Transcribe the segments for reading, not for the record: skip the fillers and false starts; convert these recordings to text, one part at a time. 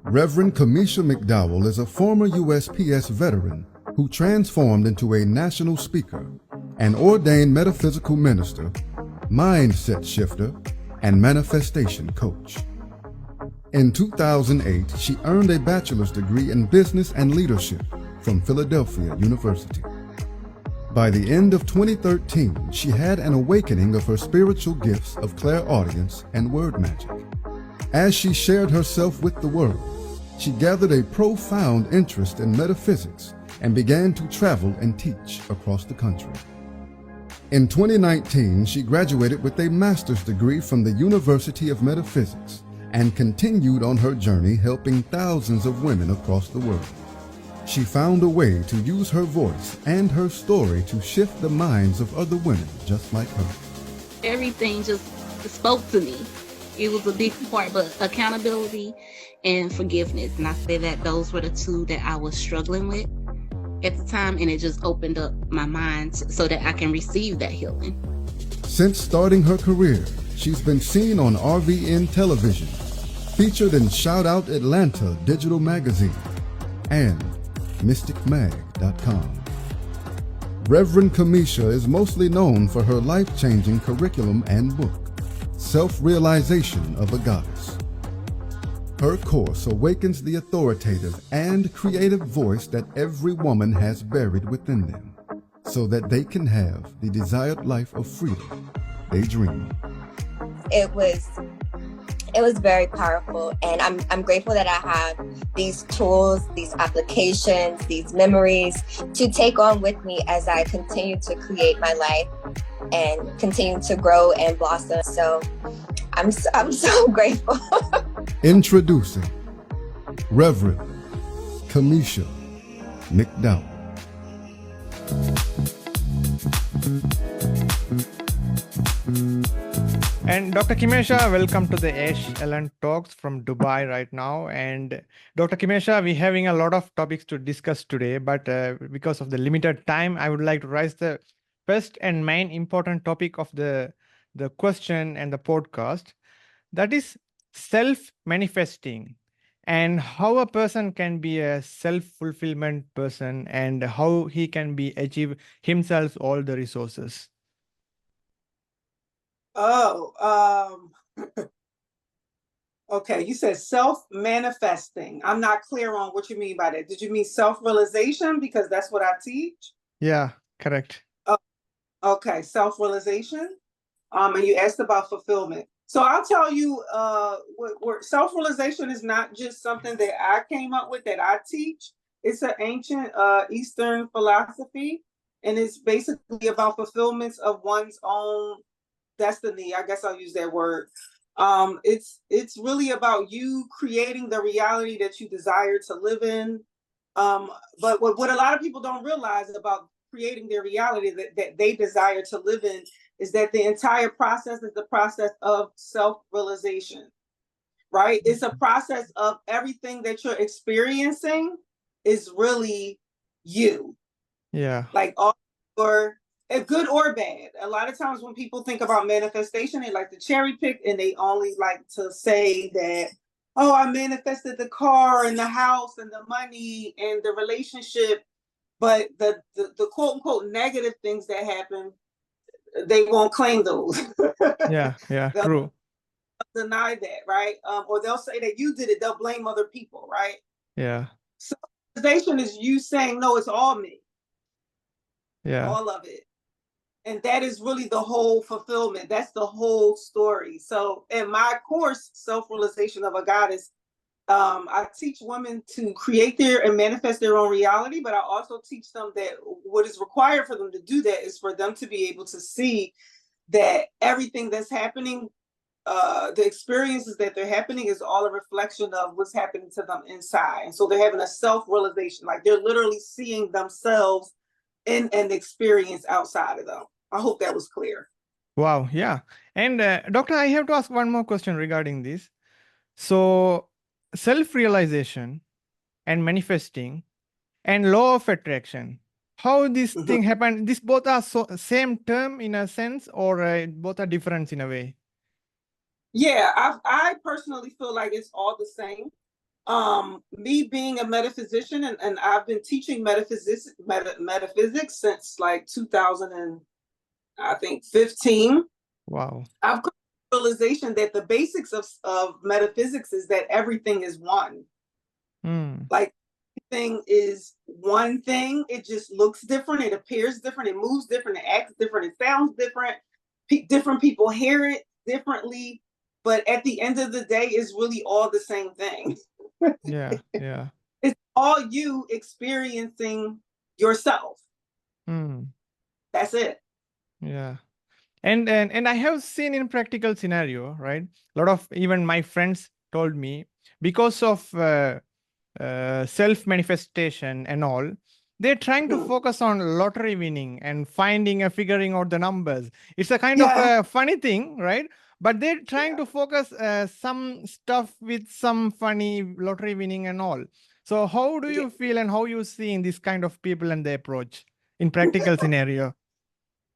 Reverend Kimesha McDowell is a former USPS veteran who transformed into a national speaker, an ordained metaphysical minister, mindset shifter, and manifestation coach. In 2008, she earned a bachelor's degree in business and leadership from Philadelphia University. By the end of 2013, she had an awakening of her spiritual gifts of clairaudience and word magic. As she shared herself with the world, she gathered a profound interest in metaphysics and began to travel and teach across the country. In 2019, she graduated with a master's degree from the University of Metaphysics and continued on her journey helping thousands of women across the world. She found a way to use her voice and her story to shift the minds of other women just like her. Everything just spoke to me. It was a big part, but accountability and forgiveness. And I say that those were the two that I was struggling with at the time, and it just opened up my mind so that I can receive that healing. Since starting her career, she's been seen on RVN television, featured in Shout Out Atlanta digital magazine, and mysticmag.com. Reverend Kimesha is mostly known for her life-changing curriculum and book, Self-Realization of a Goddess. Her course awakens the authoritative and creative voice that every woman has buried within them, so that they can have the desired life of freedom they dream. It was very powerful, and I'm grateful that I have these tools, these applications, these memories to take on with me as I continue to create my life and continue to grow and blossom. So I'm so grateful. Introducing Reverend Kimesha McDowell. And Dr. Kimesha, welcome to the Ash Ellen Talks from Dubai right now. And Dr. Kimesha, we're having a lot of topics to discuss today, but because of the limited time, I would like to raise the first and main important topic of the question and the podcast. That is self-manifesting, and how a person can be a self-fulfillment person and how he can be achieve himself all the resources. Okay, you said self-manifesting. I'm not clear on what you mean by that. Did you mean self-realization? Because that's what I teach. Yeah, correct. Okay, self-realization. And you asked about fulfillment. So I'll tell you, self-realization is not just something that I came up with, that I teach. It's an ancient Eastern philosophy, and it's basically about fulfillments of one's own destiny. I guess I'll use that word. It's really about you creating the reality that you desire to live in. But what a lot of people don't realize about creating their reality that they desire to live in is that the entire process is the process of self-realization, right? It's a process of everything that you're experiencing is really you. Yeah. Like all your, good or bad. A lot of times when people think about manifestation, they like to cherry pick, and they only like to say that, oh, I manifested the car and the house and the money and the relationship. But the quote unquote negative things that happen, they won't claim those. Yeah, true. Deny that, right? Or they'll say that you did it. They'll blame other people, right? Yeah. Self-realization is you saying, no, it's all me. Yeah. All of it. And that is really the whole fulfillment. That's the whole story. So in my course, Self-Realization of a Goddess, I teach women to create and manifest their own reality, but I also teach them that what is required for them to do that is for them to be able to see that everything that's happening, the experiences that they're happening is all a reflection of what's happening to them inside. And so they're having a self-realization, like they're literally seeing themselves in an experience outside of them. I hope that was clear. Wow, yeah. And Doctor, I have to ask one more question regarding this. So self-realization and manifesting and law of attraction, how this thing happened, this both are same term in a sense, or both are different in a way? Yeah, I personally feel like it's all the same. Me being a metaphysician, and I've been teaching metaphysics since like 2000 and I think 15. Wow. I've come to the realization that the basics of metaphysics is that everything is one. Like everything is one thing. It just looks different. It appears different. It moves different. It acts different. It sounds different. Different people hear it differently. But at the end of the day, it's really all the same thing. Yeah. Yeah. It's all you experiencing yourself. That's it. Yeah. And I have seen in practical scenario, right? A lot of even my friends told me because of self manifestation and all, they're trying to focus on lottery winning and figuring out the numbers. It's a kind of a funny thing, right? But they're trying to focus some stuff with some funny lottery winning and all. So how do you feel and how you see in this kind of people and the approach in practical scenario?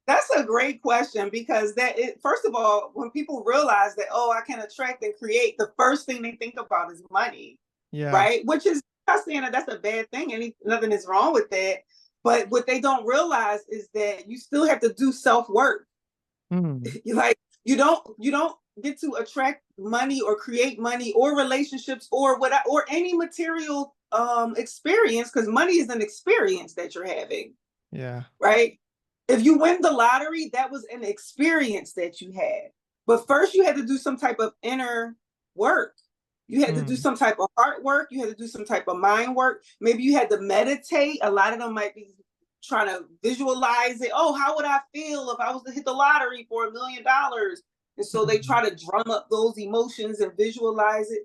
That's a great question, because first of all, when people realize that, oh, I can attract and create, the first thing they think about is money. Yeah. Right? Which is not saying that that's a bad thing. Nothing is wrong with that. But what they don't realize is that you still have to do self-work. You don't get to attract money or create money or relationships or any material experience, because money is an experience that you're having. Yeah. Right? If you win the lottery, that was an experience that you had. But first you had to do some type of inner work. You had to do some type of heart work. You had to do some type of mind work. Maybe you had to meditate. A lot of them might be trying to visualize it. Oh, how would I feel if I was to hit the lottery for $1 million? And so they try to drum up those emotions and visualize it.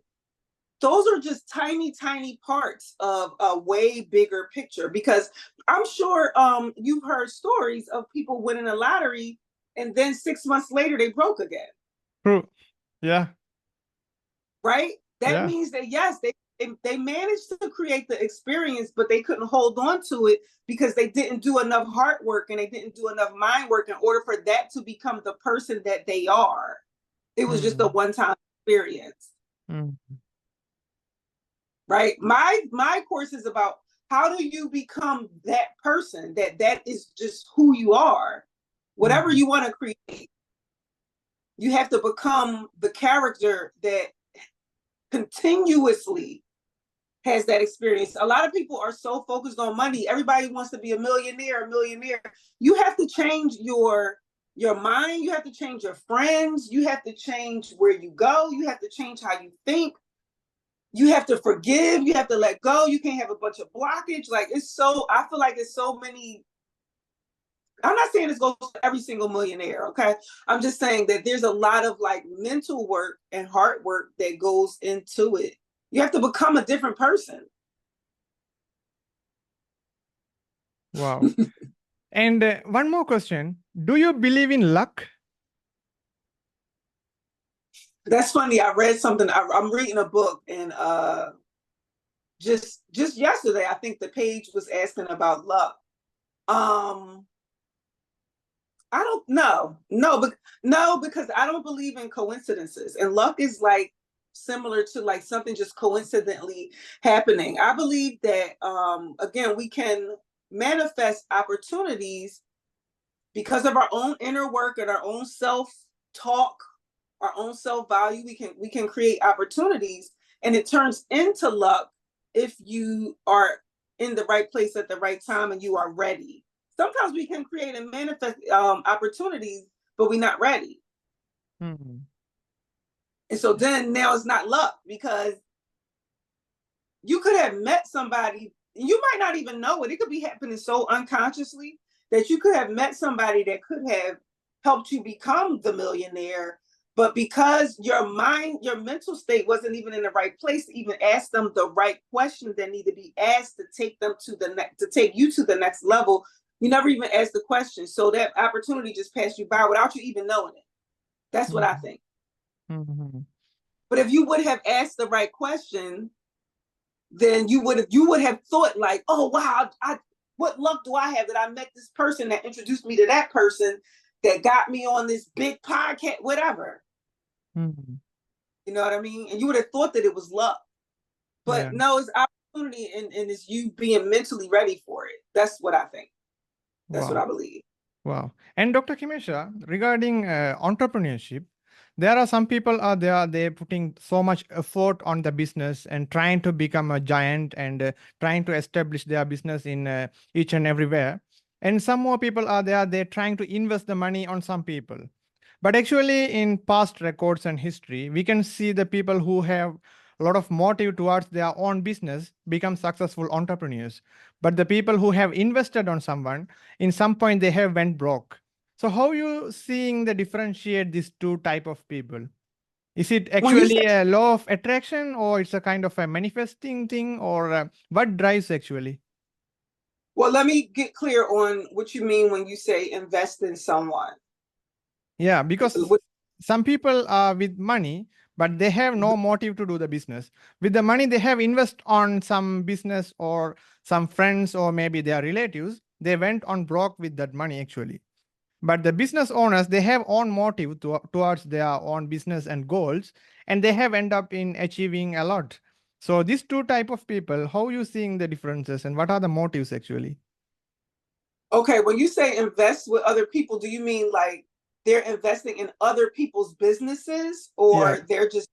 Those are just tiny, tiny parts of a way bigger picture, because I'm sure you've heard stories of people winning a lottery and then 6 months later they broke again. True. Yeah. Right? That means that, yes, they managed to create the experience, but they couldn't hold on to it because they didn't do enough heart work and they didn't do enough mind work in order for that to become the person that they are. It was just a one-time experience. Right? My course is about how do you become that person that is just who you are. Whatever you want to create, you have to become the character that continuously has that experience. A lot of people are so focused on money. Everybody wants to be a millionaire. You have to change your mind. You have to change your friends. You have to change where you go. You have to change how you think. You have to forgive. You have to let go. You can't have a bunch of blockage. Like, I feel like it's so many. I'm not saying this goes to every single millionaire, okay? I'm just saying that there's a lot of like mental work and heart work that goes into it. You have to become a different person. Wow. And one more question. Do you believe in luck? That's funny. I read something. I'm reading a book, and just yesterday, I think the page was asking about luck. I don't know. No, because I don't believe in coincidences, and luck is like similar to like something just coincidentally happening. I believe that again, we can manifest opportunities because of our own inner work and our own self-talk, our own self-value. We can create opportunities, and it turns into luck if you are in the right place at the right time and you are ready. Sometimes we can create and manifest opportunities, but we're not ready. And so then now it's not luck, because you could have met somebody, you might not even know it. It could be happening so unconsciously that you could have met somebody that could have helped you become the millionaire, but because your mental state wasn't even in the right place to even ask them the right questions that need to be asked to take them to take you to the next level, you never even asked the question. So that opportunity just passed you by without you even knowing it. That's what I think. But if you would have asked the right question, then you would have thought like, oh wow, what luck do I have that I met this person that introduced me to that person that got me on this big podcast, whatever. You know what I mean? And you would have thought that it was luck. But no, it's opportunity and it's you being mentally ready for it. That's what I think. That's what I believe. Wow. And Dr. Kimesha, regarding entrepreneurship, there are some people are there, they're putting so much effort on the business and trying to become a giant and trying to establish their business in each and everywhere. And some more people are there, they're trying to invest the money on some people. But actually, in past records and history, we can see the people who have a lot of motive towards their own business become successful entrepreneurs. But the people who have invested on someone, in some point they have went broke. So how you seeing the differentiate these two type of people? Is it actually a law of attraction, or it's a kind of a manifesting thing, or what drives actually? Well, let me get clear on what you mean when you say invest in someone. Yeah, because some people are with money, but they have no motive to do the business. With the money they have invest on some business or some friends or maybe their relatives, they went on broke with that money actually. But the business owners, they have own motive towards their own business and goals, and they have end up in achieving a lot. So these two type of people, how you seeing the differences and what are the motives actually? Okay, when you say invest with other people, do you mean like they're investing in other people's businesses, or they're just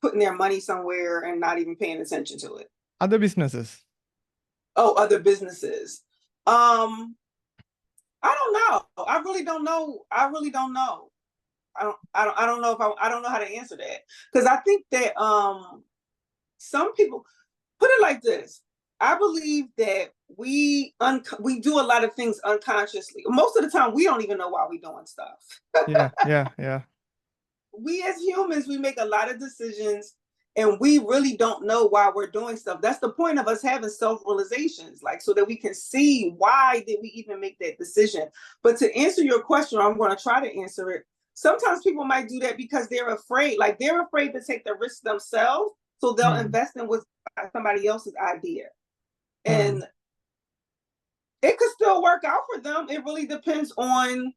putting their money somewhere and not even paying attention to it? Other businesses. Oh, other businesses. I don't know. I really don't know. I don't know how to answer that, because I think that some people, put it like this. I believe that we do a lot of things unconsciously. Most of the time, we don't even know why we're doing stuff. Yeah. We as humans, we make a lot of decisions and we really don't know why we're doing stuff. That's the point of us having self-realizations, like so that we can see why did we even make that decision. But to answer your question, I'm going to try to answer it. Sometimes people might do that because they're afraid to take the risk themselves. So they'll invest in what's somebody else's idea. And it could still work out for them. It really depends on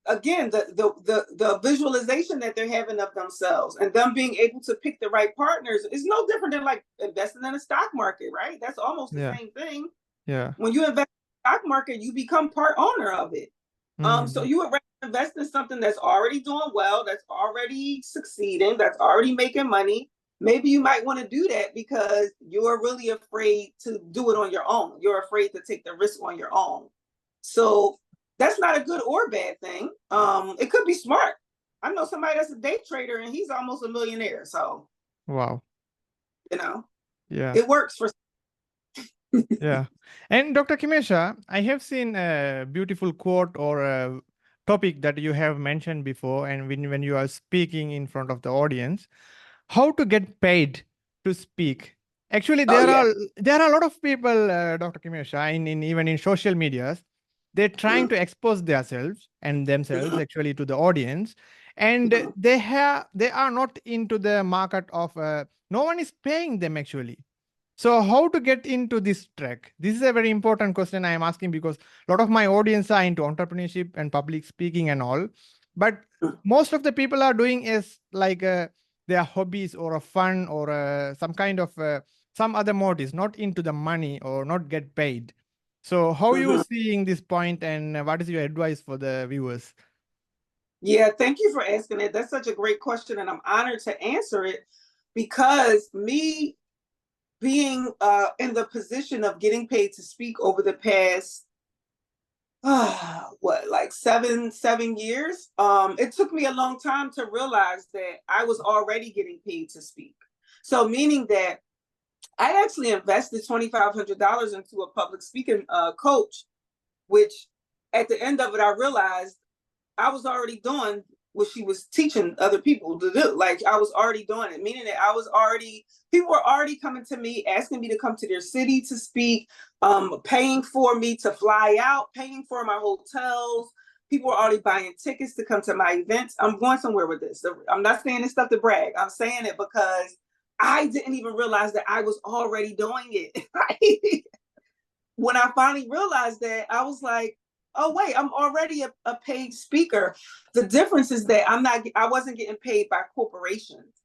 again, the visualization that they're having of themselves, and them being able to pick the right partners is no different than like investing in the stock market, right? That's almost the same thing. Yeah. When you invest in the stock market, you become part owner of it. So you would rather invest in something that's already doing well, that's already succeeding, that's already making money. Maybe you might want to do that because you're really afraid to do it on your own. You're afraid to take the risk on your own. So that's not a good or bad thing. It could be smart. I know somebody that's a day trader and he's almost a millionaire. So, wow, it works for. Yeah. And Dr. Kimesha, I have seen a beautiful quote or a topic that you have mentioned before, and when you are speaking in front of the audience, how to get paid to speak. Actually, there are a lot of people, Dr. Kimesha, in even in social medias, they're trying to expose themselves actually to the audience, and they are not into the market of no one is paying them actually. So how to get into this track? This is a very important question I am asking because a lot of my audience are into entrepreneurship and public speaking and all. But most of the people are doing is like their hobbies or a fun or some kind of some other motives, not into the money or not get paid. So how you seeing this point, and what is your advice for the viewers? Yeah, thank you for asking it. That's such a great question, and I'm honored to answer it because me being in the position of getting paid to speak over the past like seven years, it took me a long time to realize that I was already getting paid to speak. So meaning that I actually invested $2,500 into a public speaking coach, which at the end of it, I realized I was already doing what she was teaching other people to do. Like I was already doing it, meaning that people were already coming to me, asking me to come to their city to speak, paying for me to fly out, paying for my hotels. People were already buying tickets to come to my events. I'm going somewhere with this. I'm not saying this stuff to brag. I'm saying it because I didn't even realize that I was already doing it. When I finally realized that, I was like, oh wait, I'm already a paid speaker. The difference is that I wasn't getting paid by corporations.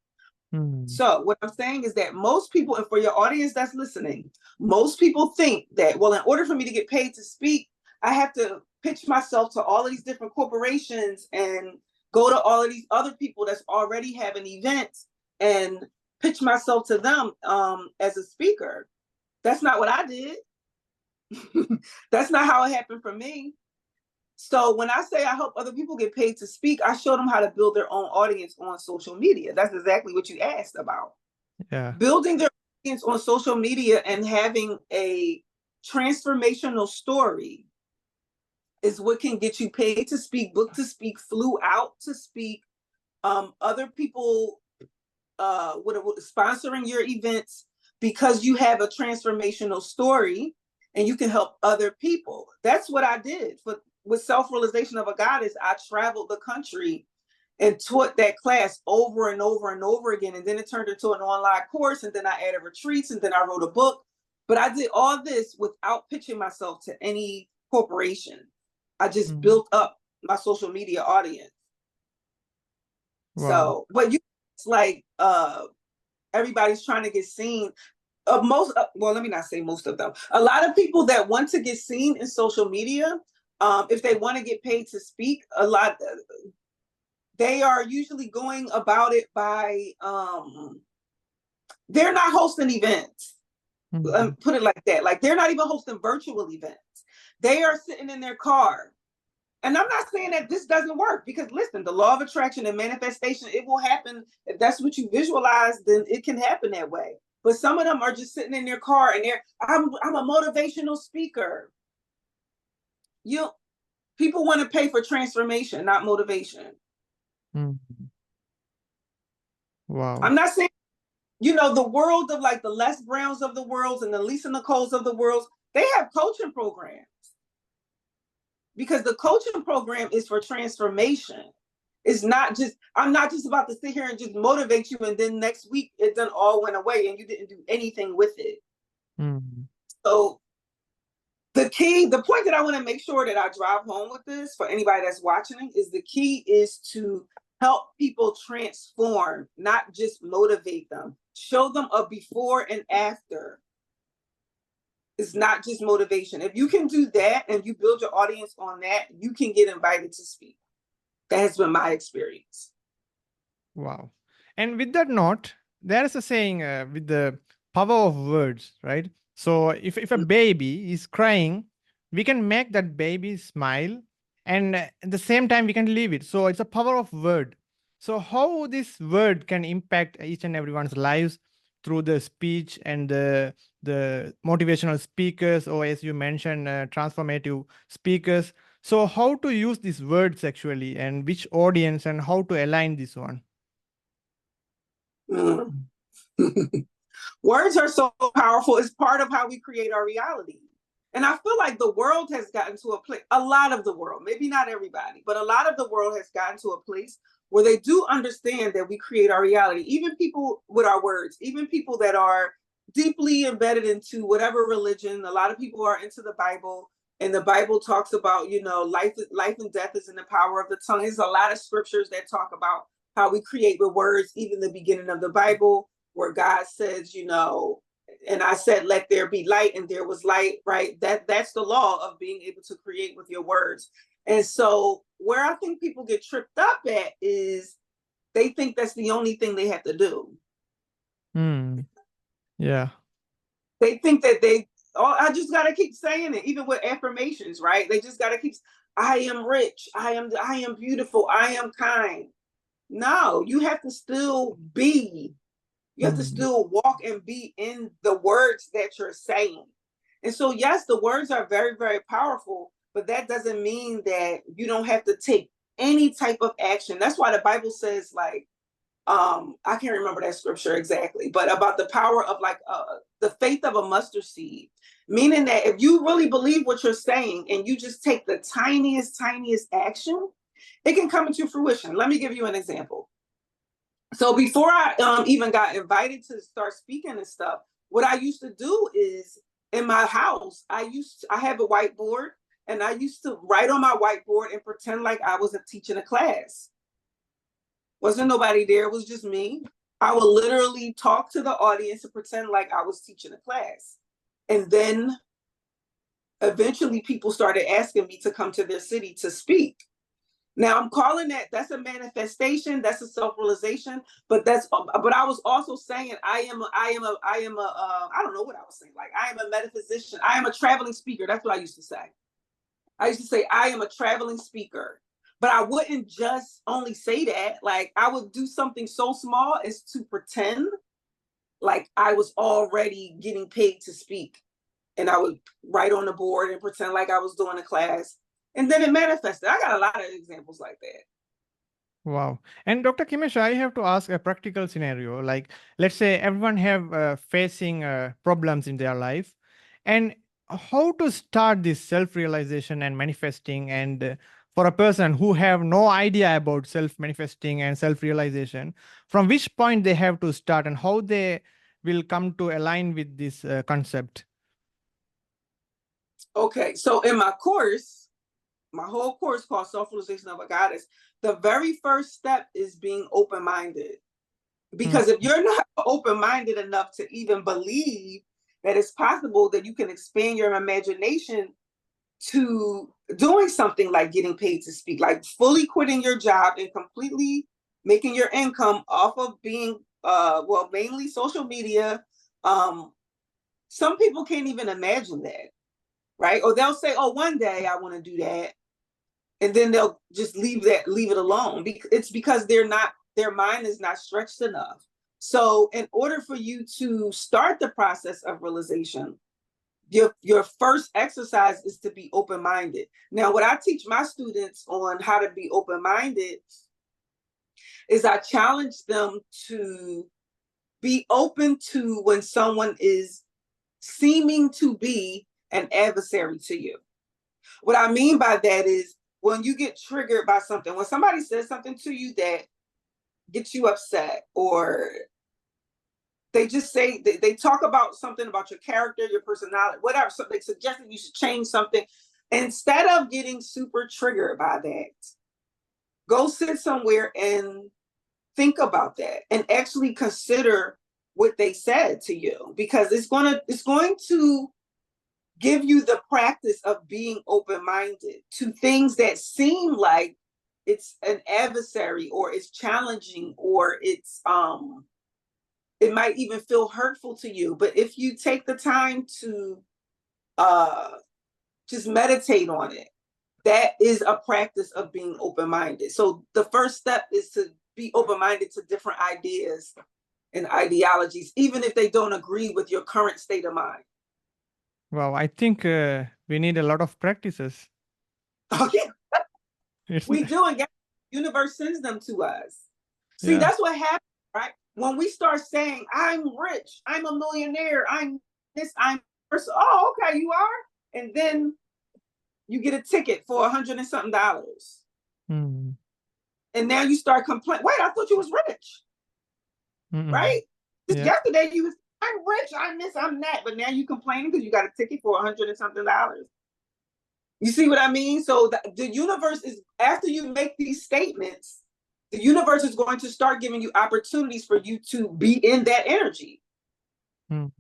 So what I'm saying is that most people, and for your audience that's listening, most people think that, well, in order for me to get paid to speak, I have to pitch myself to all of these different corporations and go to all of these other people that's already having events and pitch myself to them as a speaker. That's not what I did. That's not how it happened for me. So when I say I help other people get paid to speak, I show them how to build their own audience on social media. That's exactly what you asked about. Yeah. Building their audience on social media and having a transformational story is what can get you paid to speak, booked to speak, flew out to speak. Other people sponsoring your events because you have a transformational story and you can help other people. That's what I did with Self-Realization of a Goddess. I traveled the country and taught that class over and over and over again. And then it turned into an online course. And then I added retreats and then I wrote a book. But I did all this without pitching myself to any corporation. I just built up my social media audience. Wow. So, but it's like everybody's trying to get seen. Well, let me not say most of them. A lot of people that want to get seen in social media, if they want to get paid to speak, they are usually going about it by they're not hosting events. Put it like that. Like they're not even hosting virtual events. They are sitting in their car. And I'm not saying that this doesn't work, because listen, the law of attraction and manifestation, it will happen. If that's what you visualize, then it can happen that way. But some of them are just sitting in their car and I'm a motivational speaker. People want to pay for transformation, not motivation. Wow. I'm not saying, the world of like the Les Browns of the world and the Lisa Nicoles of the world, they have coaching programs. Because the coaching program is for transformation. It's not just, I'm not just about to sit here and just motivate you and then next week it done all went away and you didn't do anything with it. So the point that I want to make sure that I drive home with this for anybody that's watching is the key is to help people transform, not just motivate them. Show them a before and after. It's not just motivation. If you can do that and you build your audience on that, you can get invited to speak. That has been my experience. Wow. And with that note, there is a saying with the power of words, right? So if a baby is crying, we can make that baby smile, and at the same time we can leave it. So it's a power of word. So how this word can impact each and everyone's lives through the speech and the motivational speakers, or as you mentioned, transformative speakers. So how to use these words actually, and which audience, and how to align this one? Words are so powerful. It's part of how we create our reality. And I feel like the world has gotten to a place, a lot of the world, maybe not everybody, but a lot of the world has gotten to a place where they do understand that we create our reality. Even people with our words, even people that are deeply embedded into whatever religion. A lot of people are into the Bible, and the Bible talks about, life and death is in the power of the tongue. There's a lot of scriptures that talk about how we create with words, even the beginning of the Bible, where God says, and I said, let there be light, and there was light, right? That's the law of being able to create with your words. And so where I think people get tripped up at is they think that's the only thing they have to do. Yeah. They think that I just got to keep saying it, even with affirmations, right? They just got to keep, I am rich, I am beautiful, I am kind. No, you have to still be. You have to still walk and be in the words that you're saying. And so, yes, the words are very, very powerful, but that doesn't mean that you don't have to take any type of action. That's why the Bible says, like, I can't remember that scripture exactly, but about the power of the faith of a mustard seed, meaning that if you really believe what you're saying and you just take the tiniest action, it can come into fruition. Let me give you an example. So before I even got invited to start speaking and stuff, what I used to do is in my house, I have a whiteboard, and I used to write on my whiteboard and pretend like I was teaching a class. Wasn't nobody there, it was just me. I would literally talk to the audience and pretend like I was teaching a class. And then eventually people started asking me to come to their city to speak. Now I'm calling that's a manifestation, that's a self-realization, but I was also saying I don't know what I was saying. Like, I am a metaphysician, I am a traveling speaker. That's what I used to say. I used to say, I am a traveling speaker, but I wouldn't just only say that. Like, I would do something so small as to pretend like I was already getting paid to speak. And I would write on the board and pretend like I was doing a class. And then it manifested. I got a lot of examples like that. Wow. And Dr. Kimesha, I have to ask a practical scenario. Like, let's say everyone have facing problems in their life, and how to start this self-realization and manifesting. And for a person who have no idea about self-manifesting and self-realization, from which point they have to start and how they will come to align with this concept. Okay, so in my course, my whole course called Self-Realization of a Goddess, the very first step is being open-minded. Because if you're not open-minded enough to even believe that it's possible that you can expand your imagination to doing something like getting paid to speak, like fully quitting your job and completely making your income off of being, mainly social media. Some people can't even imagine that, right? Or they'll say, oh, one day I want to do that. And then they'll just leave it alone. It's because their mind is not stretched enough. So in order for you to start the process of realization, your first exercise is to be open-minded. Now, what I teach my students on how to be open-minded is I challenge them to be open to when someone is seeming to be an adversary to you. What I mean by that is, when you get triggered by something, when somebody says something to you that gets you upset, or they just say, they talk about something about your character, your personality, whatever, so they suggest that you should change something, instead of getting super triggered by that, go sit somewhere and think about that and actually consider what they said to you, because it's going to give you the practice of being open-minded to things that seem like it's an adversary, or it's challenging, or it's it might even feel hurtful to you. But if you take the time to just meditate on it, that is a practice of being open-minded. So the first step is to be open-minded to different ideas and ideologies, even if they don't agree with your current state of mind. Wow, I think we need a lot of practices. Oh, yeah. We do, and the universe sends them to us. See, Yeah. That's what happens, right? When we start saying, I'm rich, I'm a millionaire, I'm this, I'm person. Oh, okay, you are? And then you get a ticket for $100 and something. And now you start complaining. Wait, I thought you was rich. Right? Just yesterday you was, I'm rich, I'm this, I'm that, but now you complaining because you got a ticket for $100 and something. You see what I mean? So the universe is, after you make these statements, the universe is going to start giving you opportunities for you to be in that energy. You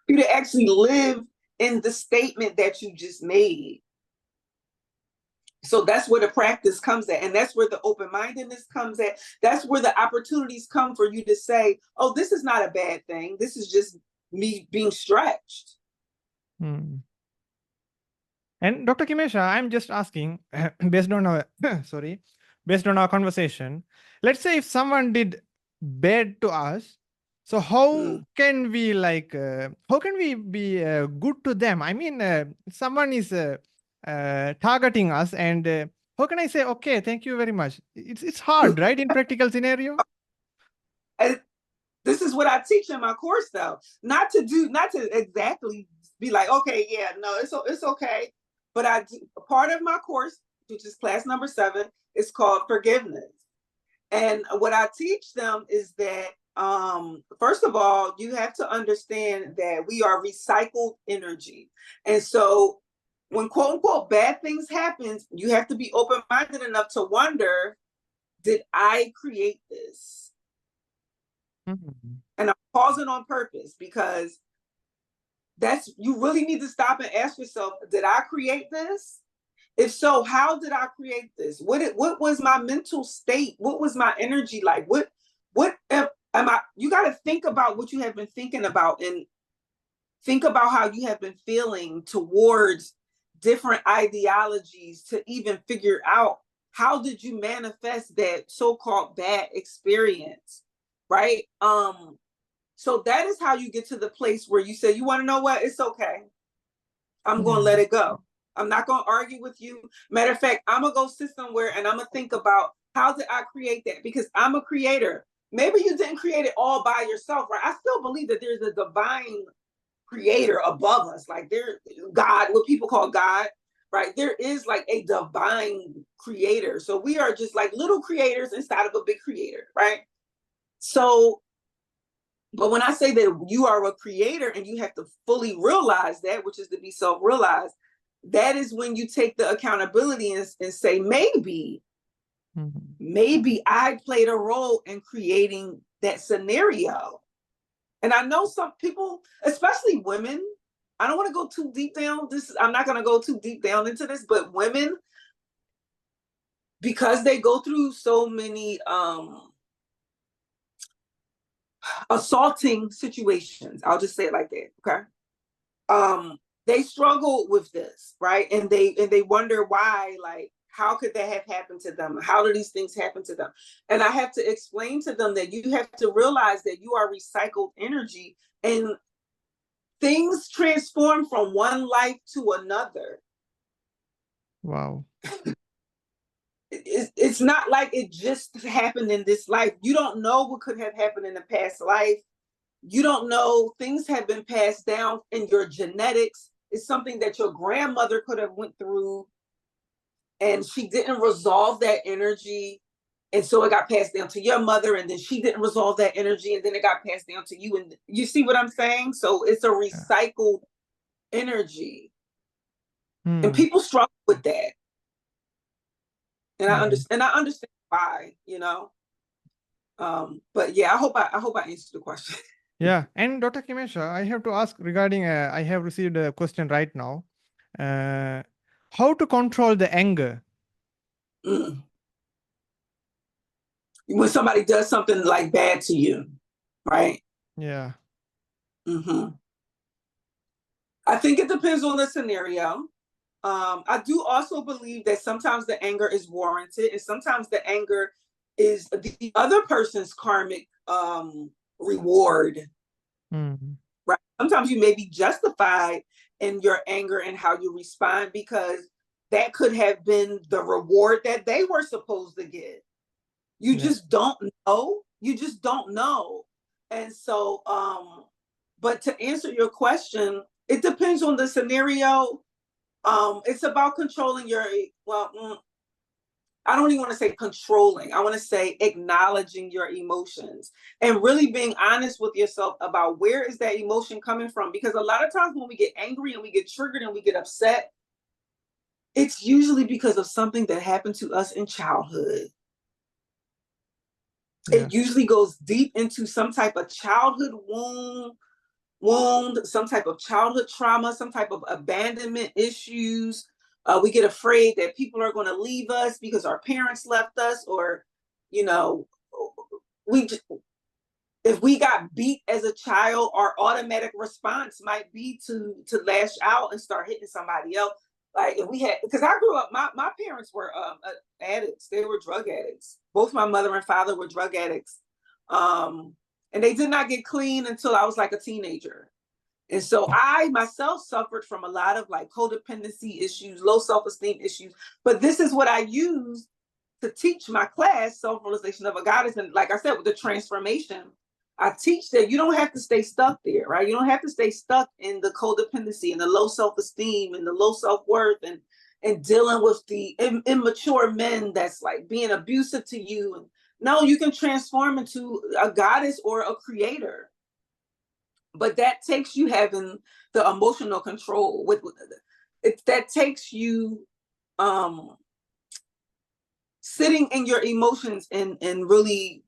to actually live in the statement that you just made. So that's where the practice comes at, and that's where the open-mindedness comes at. That's where the opportunities come for you to say, oh, this is not a bad thing. This is just me being stretched. And Dr. Kimesha, I'm just asking, based on our based on our conversation, let's say if someone did bad to us, so how can we be good to them? I mean, someone is targeting us, and how can I say, okay, thank you very much? It's hard, right, in practical scenario? And this is what I teach in my course, though. Not to exactly be like, okay, yeah, no, it's okay. But I do, part of my course, which is class number 7, is called forgiveness. And what I teach them is that, first of all, you have to understand that we are recycled energy. And so when quote unquote bad things happen, you have to be open-minded enough to wonder, did I create this? Mhm. And I'm pausing on purpose because you really need to stop and ask yourself, did I create this? If so, how did I create this? What was my mental state? What was my energy like? What am I? You got to think about what you have been thinking about and think about how you have been feeling towards different ideologies to even figure out how did you manifest that so-called bad experience, right? So that is how you get to the place where you say, you want to know what? It's okay. I'm going to let it go. I'm not going to argue with you. Matter of fact, I'm going to go sit somewhere and I'm going to think about how did I create that? Because I'm a creator. Maybe you didn't create it all by yourself, right? I still believe that there's a divine creator above us, like there, God, what people call God, right? There is like a divine creator. So we are just like little creators inside of a big creator, right? So, but when I say that you are a creator and you have to fully realize that, which is to be self-realized, that is when you take the accountability and say, maybe I played a role in creating that scenario. And I know some people, especially women, I don't want to go too deep down. I'm not going to go too deep down into this, but women, because they go through so many assaulting situations, I'll just say it like that, okay? They struggle with this, right? And they wonder why, like, how could that have happened to them? How do these things happen to them? And I have to explain to them that you have to realize that you are recycled energy and things transform from one life to another. Wow. It's not like it just happened in this life. You don't know what could have happened in the past life. You don't know, things have been passed down in your genetics. It's something that your grandmother could have went through and she didn't resolve that energy. And so it got passed down to your mother, and then she didn't resolve that energy, and then it got passed down to you. And you see what I'm saying? So it's a recycled energy. And people struggle with that. And I understand why, you know. But yeah, I hope I answered the question. Yeah. And Dr. Kimesha, I have to ask regarding, I have received a question right now. How to control the anger? When somebody does something like bad to you, right? Yeah. I think it depends on the scenario. I do also believe that sometimes the anger is warranted, and sometimes the anger is the other person's karmic reward. Right? Sometimes you may be justified in your anger and how you respond because that could have been the reward that they were supposed to get. You just don't know. You just don't know. And so, but to answer your question, it depends on the scenario. It's about controlling your, I don't even want to say controlling. I want to say acknowledging your emotions and really being honest with yourself about where is that emotion coming from. Because a lot of times when we get angry and we get triggered and we get upset, it's usually because of something that happened to us in childhood. It usually goes deep into some type of childhood wound, some type of childhood trauma, some type of abandonment issues. We get afraid that people are going to leave us because our parents left us, or, you know, if we got beat as a child, our automatic response might be to lash out and start hitting somebody else. Like if we had, because I grew up, my parents were addicts. They were drug addicts. Both my mother and father were drug addicts. And they did not get clean until I was like a teenager. And so I myself suffered from a lot of like codependency issues, low self-esteem issues. But this is what I use to teach my class, Self-Realization of a Goddess. And like I said, with the transformation, I teach that you don't have to stay stuck there, right? You don't have to stay stuck in the codependency and the low self-esteem and the low self-worth and dealing with the immature men that's like being abusive to you. And no, you can transform into a goddess or a creator. But that takes you having the emotional control that takes you sitting in your emotions and really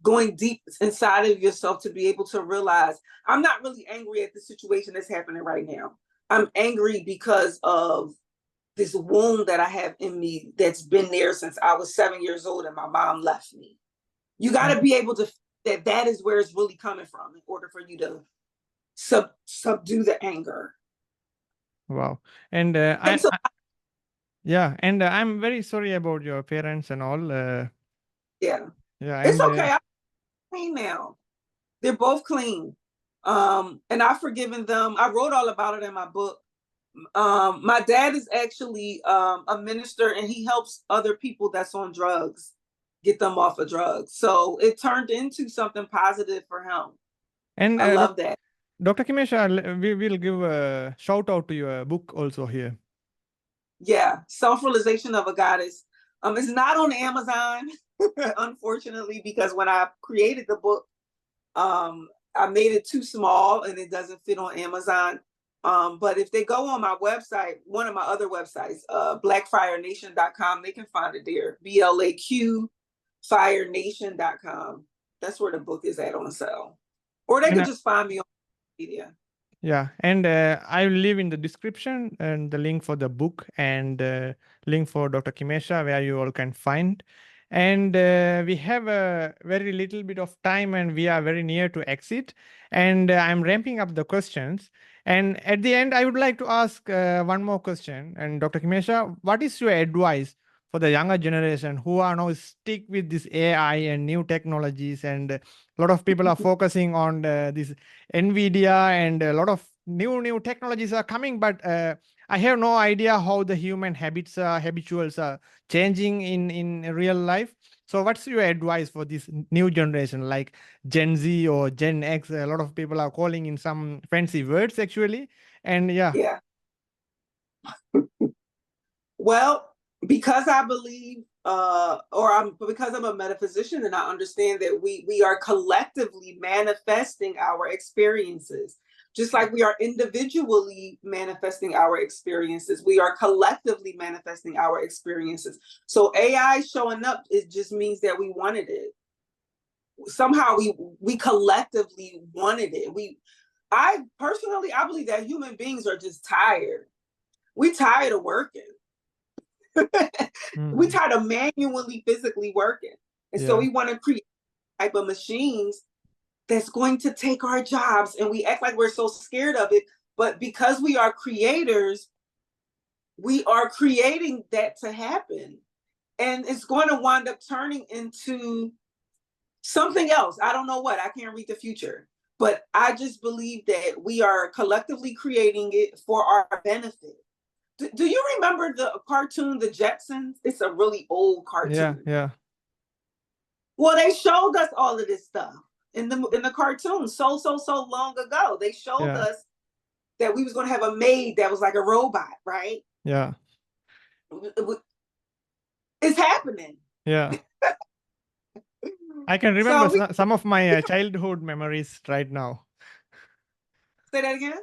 going deep inside of yourself to be able to realize I'm not really angry at the situation that's happening right now. I'm angry because of this wound that I have in me that's been there since I was 7 years old and my mom left me. You got to be able to, that is where it's really coming from in order for you to subdue the anger. Wow. And and I'm very sorry about your parents and all. Yeah. Yeah. It's And okay. I'm clean now. They're both clean. And I've forgiven them. I wrote all about it in my book. My dad is actually a minister, and he helps other people that's on drugs get them off of drugs. So it turned into something positive for him. and I love that. Dr. Kimesha, we will give a shout out to your book also here. Yeah, Self-Realization of a Goddess. It's not on Amazon, unfortunately, because when I created the book, I made it too small and it doesn't fit on Amazon. But if they go on my website, one of my other websites, blackfirenation.com, they can find it there. BLAQfirenation.com. That's where the book is at on sale. Or they can just find me on media. Yeah, and I will leave in the description and the link for the book and link for Dr. Kimesha where you all can find. And we have a very little bit of time and we are very near to exit. And I'm ramping up the questions. And at the end, I would like to ask one more question. And Dr. Kimesha, what is your advice for the younger generation who are now stick with this AI and new technologies? And a lot of people are focusing on this NVIDIA and a lot of new technologies are coming, but I have no idea how the human habituals are changing in real life. So what's your advice for this new generation like Gen Z or Gen X? A lot of people are calling in some fancy words actually. And Yeah. Well, because I believe because I'm a metaphysician and I understand that we are collectively manifesting our experiences. Just like we are individually manifesting our experiences, we are collectively manifesting our experiences. So AI showing up, it just means that we wanted it. Somehow we collectively wanted it. I personally believe that human beings are just tired. We tired of working. We tired of manually, physically working. And so we want to create a type of machines that's going to take our jobs, and we act like we're so scared of it. But because we are creators, we are creating that to happen. And it's going to wind up turning into something else. I don't know what. I can't read the future. But I just believe that we are collectively creating it for our benefit. Do you remember the cartoon, The Jetsons? It's a really old cartoon. Yeah. Well, they showed us all of this stuff in the cartoon so long ago. They showed us that we was going to have a maid that was like a robot, right? Yeah. It's happening. Yeah. I can remember some of my childhood memories right now. Say that again?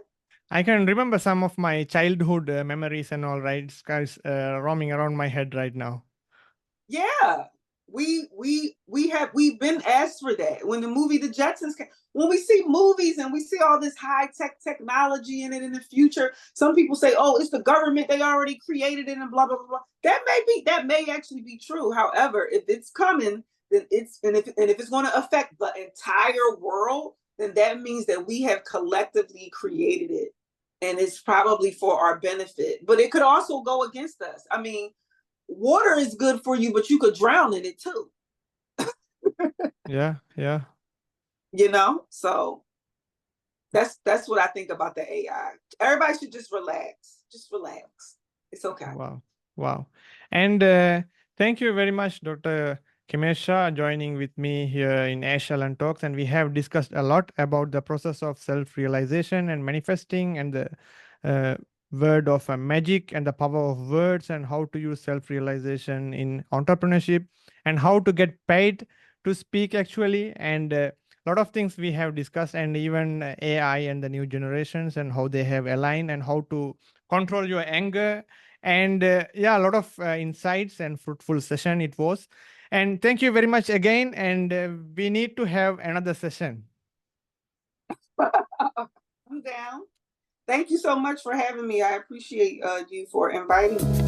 I can remember some of my childhood memories and all, right? It's guys roaming around my head right now. Yeah. We've been asked for that. When the movie The Jetsons came, when we see movies and we see all this high-tech technology in it in the future, some people say, oh, it's the government, they already created it and blah, blah, blah. That may actually be true. However, if it's coming, then if it's going to affect the entire world, then that means that we have collectively created it. And it's probably for our benefit. But it could also go against us. I mean, water is good for you, but you could drown in it too. Yeah. You know, so that's what I think about the AI. Everybody should just relax. Just relax. It's okay. Wow. And thank you very much, Dr. Kimesha, joining with me here in Ash Allen Talks. And we have discussed a lot about the process of self-realization and manifesting and the word of magic and the power of words and how to use self-realization in entrepreneurship and how to get paid to speak actually. And a lot of things we have discussed, and even AI and the new generations and how they have aligned and how to control your anger And yeah, a lot of insights and fruitful session it was. And thank you very much again. And we need to have another session. I'm down. Thank you so much for having me. I appreciate you for inviting me.